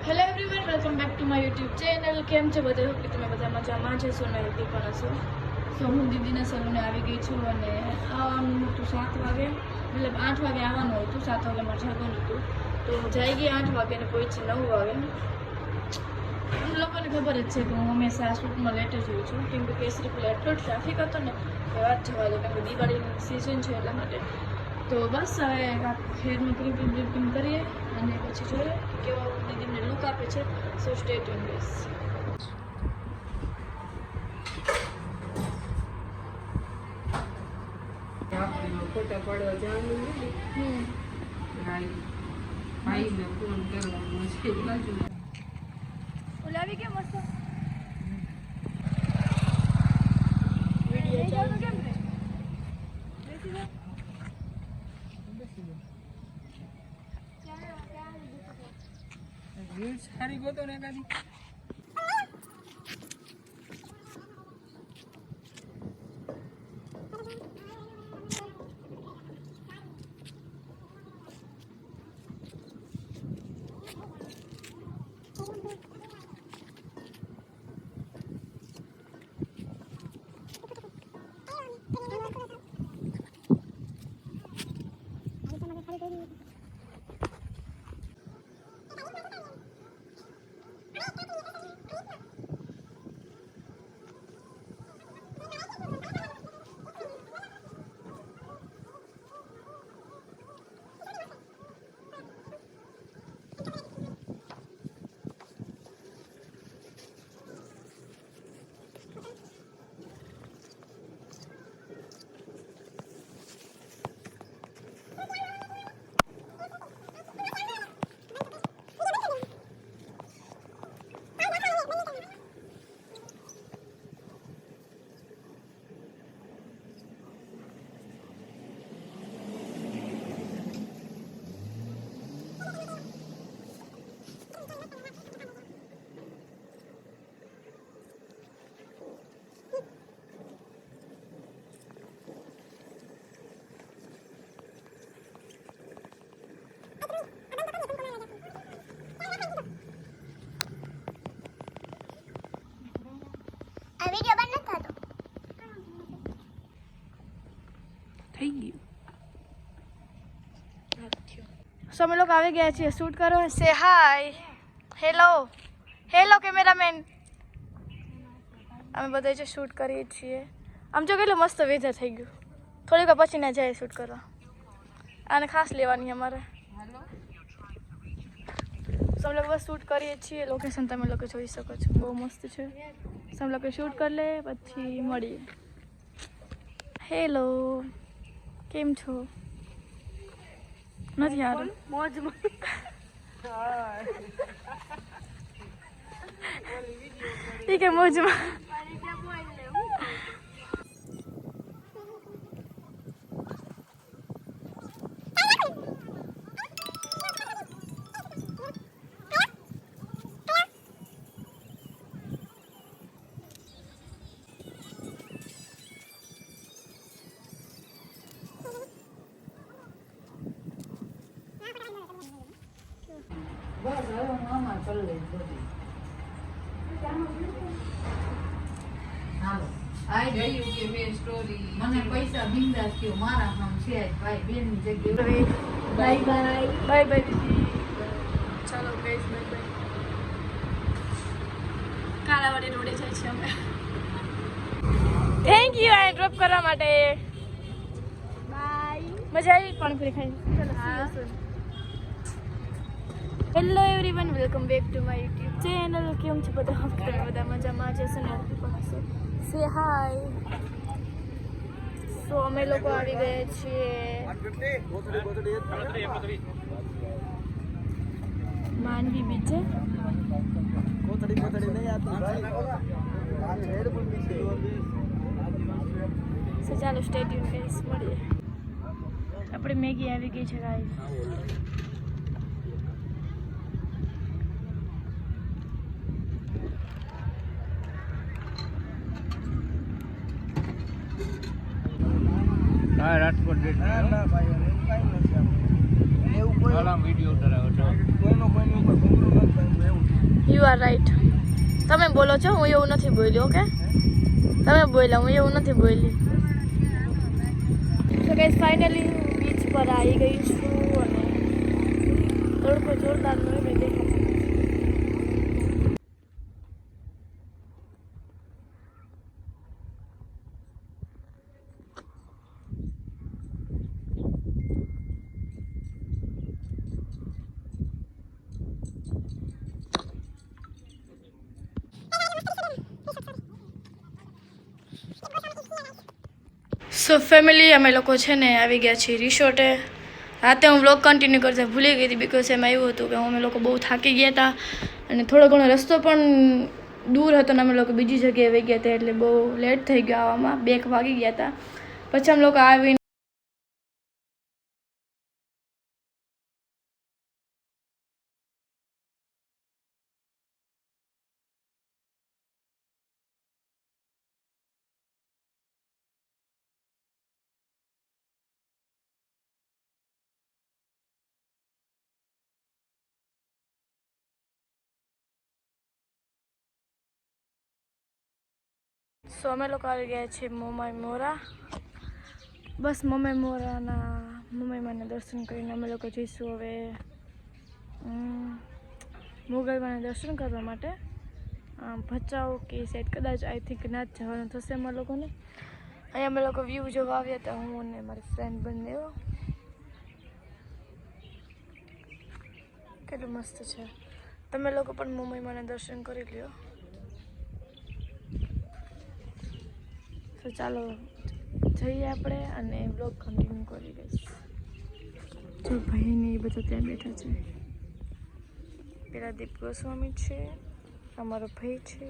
Hello everyone, welcome back to my YouTube channel. કેમ છે બધા? હોપ કે તમે બધા મજામાં છે. સોના હેપી પણ હશો. સો હું દીદીના સલૂને આવી ગઈ છું અને આવવાનું હતું 7 વાગે, મતલબ 8 વાગે આવવાનું હતું. 7 વાગે મારે જવાનું હતું તો જઈ ગઈ 8 વાગે ને પહોંચી 9 વાગે. લોકોને ખબર જ છે કે હું હંમેશા આ શૂટમાં લેટ જ હોઉં છું, કેમ કે કેસરી પેલા એટલો ટ્રાફિક હતો ને એ વાત જવા દો, કેમ કે દિવાળીની સિઝન છે એટલા માટે. તો બસ હવે હેરનું ક્લિપિંગ કરીએ અને પછી જોઈએ કેવો દીદીને લુક આપે છે. સો સ્ટે ટ્યુન ગાઈસ. ફોટા પાડવા જવાનું નથી. ભાઈને ફોન કરવાનો છે બાજુ ઓલાવી કેમ મસ્ત વિડિયો ચાલુ કેમ છે? બેસી જા. રીલ સારી ગોતો ને કાદી. વિડિયો બંધ ન થતો થઈ ગયું. સો અમે લોકો આવી ગયા છીએ શૂટ કરવા. સે હાય, હેલો હેલો કેમેરામેન. અમે બધા જે શૂટ કરીએ છીએ. આમ જો કેટલું મસ્ત વેધર થઈ ગયું. થોડીક વાર પછી ના જાય શૂટ કરવા. આને ખાસ લેવાની અમારે. સો અમે લોકો બસ શૂટ કરીએ છીએ. લોકેશન તમે લોકો જોઈ શકો છો, બહુ મસ્ત છે. સો અમે લોકો શૂટ કરી લે પછી મળીએ. હેલો, કેમ છો? નથી યાર મોજમાં. ઠીક है મોજમાં. બસ હવે હું આમાં કરી લઈશ બધી. હાલો આઈ ગયું કે મેં સ્ટોરી મને પૈસા બિંદાસ થયો મારા નામ છે ભાઈ બેનની જગ્યાએ. બાય બાય બાય બાય દીદી. ચાલો ગાઈસ, બાય બાય. કાલાવાડી રોડે જાય છે અમે. થેન્ક યુ આ ડ્રોપ કરવા માટે. બાય. મજા આવી પાણીપુરી ખાઈને? ચલો C you soon. Hello everyone, welcome back to my YouTube channel. કેમ છે બધા? તમે બધા મજામાં જશો ને? પણ હશો. સે હાય. સો અમે લોકો આવી ગયા છીએ માંડવી બીચે. સો ચાલો સ્ટે ટ્યુન ગાઈસ, મળીએ. આપણે મેગી આવી ગઈ છે ગાઈસ. હા રાજકોટ ગેટ ના ભાઈ એવું કાઈ નથી. એવું કોઈ વિડિયો ઉતારાયો છો કોઈનો કોઈની ઉપર ભૂંગળું નથી એવું યુ આર રાઈટ. તમે બોલો છો, હું એવું નથી બોલી. ઓકે, તમે બોલ્યા, હું એવું નથી બોલી. તો ગાઈસ ફાઇનલી બીચ પર આવી ગઈ છું અને તડકો જોરદાર નો એટલે દેખાય. સો ફેમિલી અમે લોકો છે ને આવી ગયા છીએ રિસોર્ટે. રાતે હું વ્લોગ કન્ટિન્યુ કરતા ભૂલી ગઈ હતી બિકોઝ એમાં એવું હતું કે અમે લોકો બહુ થાકી ગયા હતા અને થોડો ઘણો રસ્તો પણ દૂર હતો ને અમે લોકો બીજી જગ્યાએ વહી ગયા હતા એટલે બહુ લેટ થઈ ગયો આવવામાં. 2 વાગી ગયા હતા. પછી અમે લોકો આવીને સો અમે લોકો આવી ગયા છીએ મોમાઈ મોરા. બસ મોમાઈ મોરાના દર્શન કરીને અમે લોકો જઈશું હવે મોગલમાના દર્શન કરવા માટે. ભચાઉ કે સાઈડ કદાચ આઈ થિંક ના જ જવાનું થશે અમારા લોકોને. અહીંયા અમે લોકો વ્યૂ જોવા આવ્યા હતા, હું અને મારી ફ્રેન્ડ બંને. કેટલું મસ્ત છે. તમે લોકો પણ મોમાઈમાના દર્શન કરી લ્યો. તો ચાલો જઈએ આપણે અને બ્લોગ કન્ટિન્યુ કરી દઈશ. જો ભાઈને એ બધા ત્યાં બેઠા છે. પેલા દીપ ગોસ્વામી છે, અમારો ભાઈ છે.